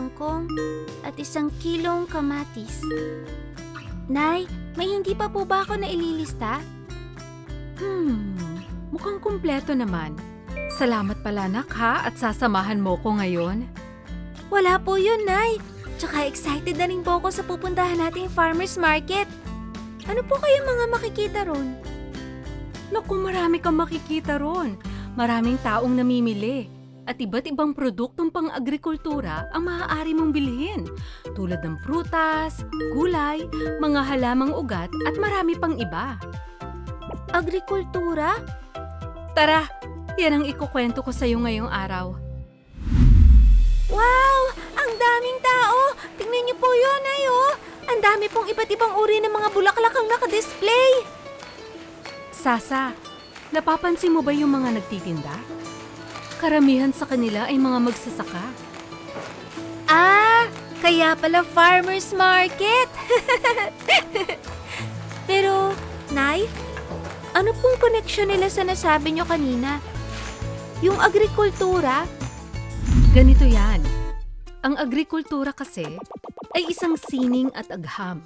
kangkong at 1 kilong kamatis. Nay, may hindi pa po ba ako na ililista? Mukhang kumpleto naman. Salamat pala nak ha at sasamahan mo ko ngayon. Wala po yun, Nay. Tsaka excited na rin po ako sa pupuntahan nating farmer's market. Ano po kaya mga makikita ron? Naku, marami kang makikita ron. Maraming taong namimili. At iba't ibang produktong pang-agrikultura ang maaari mong bilhin. Tulad ng prutas, gulay, mga halamang ugat at marami pang iba. Agrikultura? Tara, yan ang ikukwento ko sa iyo ngayong araw. Wow! Ang daming tao! Tingnan niyo po yun, Nay, oh! Ang dami pong iba't ibang uri ng mga bulaklak ang nakadisplay! Sasa, napapansin mo ba yung mga nagtitinda? Karamihan sa kanila ay mga magsasaka. Ah! Kaya pala farmer's market! Pero, Nay, ano pong koneksyon nila sa nasabi niyo kanina? Yung agrikultura? Ganito yan. Ang agrikultura kasi ay isang sining at agham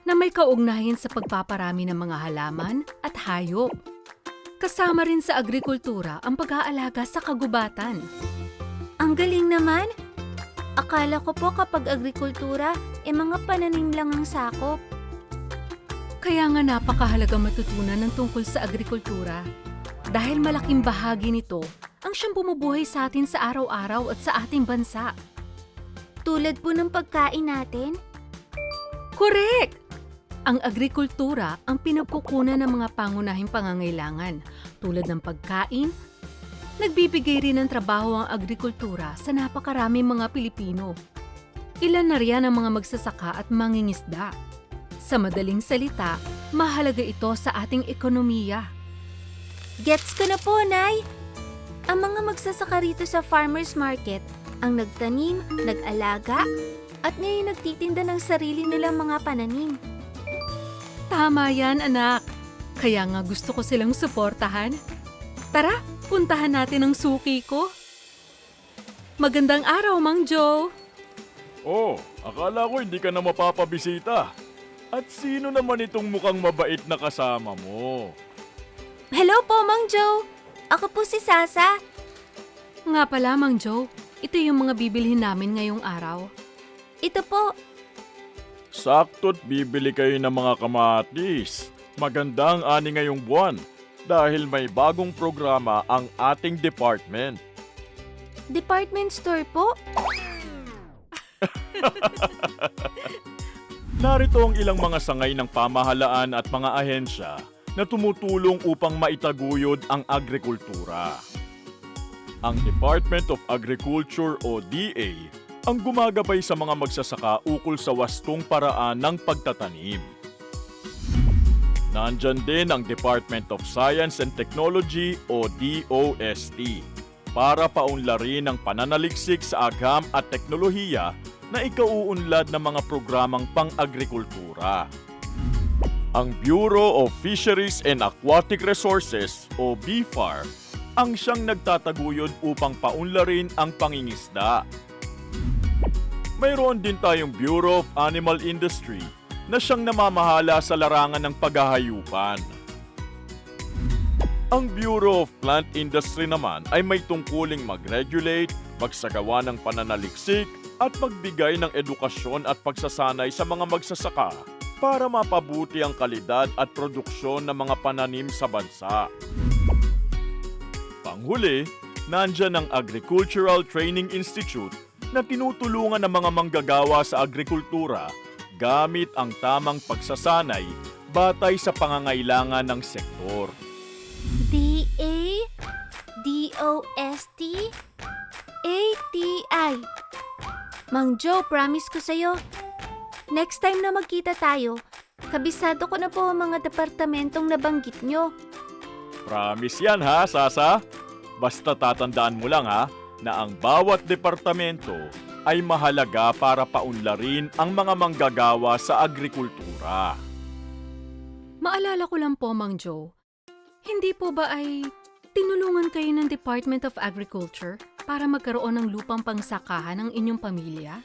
na may kaugnayan sa pagpaparami ng mga halaman at hayop. Kasama rin sa agrikultura ang pag-aalaga sa kagubatan. Ang galing naman! Akala ko po kapag agrikultura, mga pananim lang ang sakop. Kaya nga napakahalaga matutunan ng tungkol sa agrikultura dahil malaking bahagi nito ang siyang bumubuhay sa atin sa araw-araw at sa ating bansa. Tulad po ng pagkain natin? Correct! Ang agrikultura ang pinagkukunan ng mga pangunahing pangangailangan tulad ng pagkain. Nagbibigay rin ng trabaho ang agrikultura sa napakaraming mga Pilipino. Ilan na riyan ang mga magsasaka at mangingisda. Sa madaling salita, mahalaga ito sa ating ekonomiya. Gets ko na po, Nay! Ang mga magsasaka rito sa farmer's market ang nagtanim, nag-alaga, at ngayon nagtitinda ng sarili nilang mga pananim. Tama yan, anak. Kaya nga gusto ko silang suportahan. Tara, puntahan natin ang suki ko. Magandang araw, Mang Joe. Oh, akala ko hindi ka na mapapabisita. At sino naman itong mukhang mabait na kasama mo? Hello po, Mang Joe! Ako po si Sasa. Nga pala, Mang Joe, ito yung mga bibilhin namin ngayong araw. Ito po. Sakto't bibili kayo ng mga kamatis. Magandang ani ngayong buwan dahil may bagong programa ang ating department. Department store po? Narito ang ilang mga sangay ng pamahalaan at mga ahensya na tumutulong upang maitaguyod ang agrikultura. Ang Department of Agriculture o DA ang gumagabay sa mga magsasaka ukol sa wastong paraan ng pagtatanim. Nandyan din ang Department of Science and Technology o DOST para paunlarin ang pananaliksik sa agham at teknolohiya na ikauunlad ng mga programang pang-agrikultura. Ang Bureau of Fisheries and Aquatic Resources o BFAR ang siyang nagtataguyod upang paunlarin ang pangingisda. Mayroon din tayong Bureau of Animal Industry na siyang namamahala sa larangan ng paghahayupan. Ang Bureau of Plant Industry naman ay may tungkuling mag-regulate, magsagawa ng pananaliksik at magbigay ng edukasyon at pagsasanay sa mga magsasaka para mapabuti ang kalidad at produksyon ng mga pananim sa bansa. Panghuli, nandyan ang Agricultural Training Institute na tinutulungan ng mga manggagawa sa agrikultura gamit ang tamang pagsasanay batay sa pangangailangan ng sektor. DA, DOST, ATI. Mang Joe, promise ko sa'yo, next time na magkita tayo, kabisado ko na po ang mga departamentong nabanggit nyo. Promise yan ha, Sasa? Basta tatandaan mo lang ha, na ang bawat departamento ay mahalaga para paunlarin ang mga manggagawa sa agrikultura. Maalala ko lang po, Mang Joe, hindi po ba ay tinulungan kayo ng Department of Agriculture para magkaroon ng lupang pangsakahan ng inyong pamilya?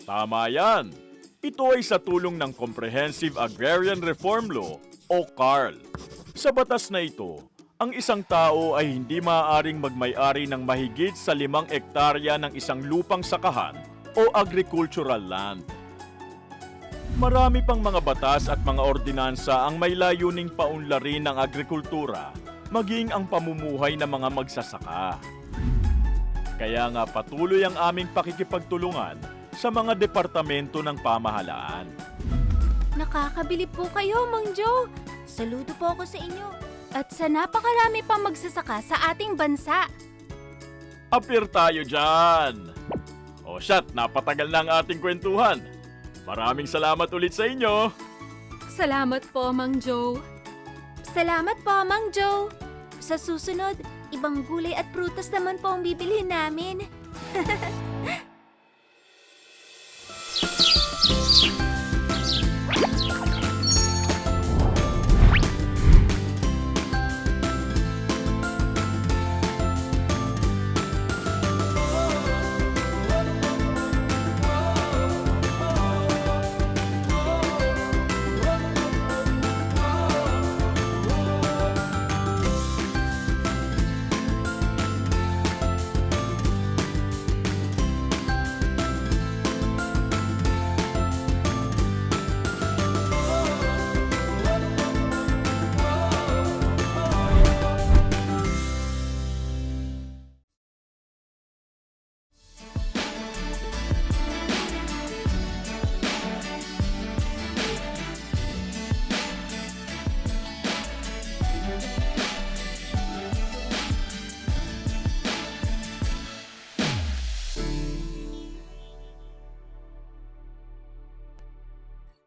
Tama yan. Ito ay sa tulong ng Comprehensive Agrarian Reform Law o CARL. Sa batas na ito, ang isang tao ay hindi maaaring magmay-ari ng mahigit sa 5 ektarya ng isang lupang sakahan o agricultural land. Marami pang mga batas at mga ordinansa ang may layuning paunlarin ng agrikultura, maging ang pamumuhay ng mga magsasaka. Kaya nga patuloy ang aming pakikipagtulungan sa mga departamento ng pamahalaan. Nakakabili po kayo, Mang Joe. Saludo po ako sa inyo. At sa napakarami pang magsasaka sa ating bansa. Apir tayo dyan! O shot, napatagal na ang ating kwentuhan. Maraming salamat ulit sa inyo. Salamat po, Mang Joe. Salamat po, Mang Joe. Sa susunod, ibang gulay at prutas naman po ang bibilhin namin.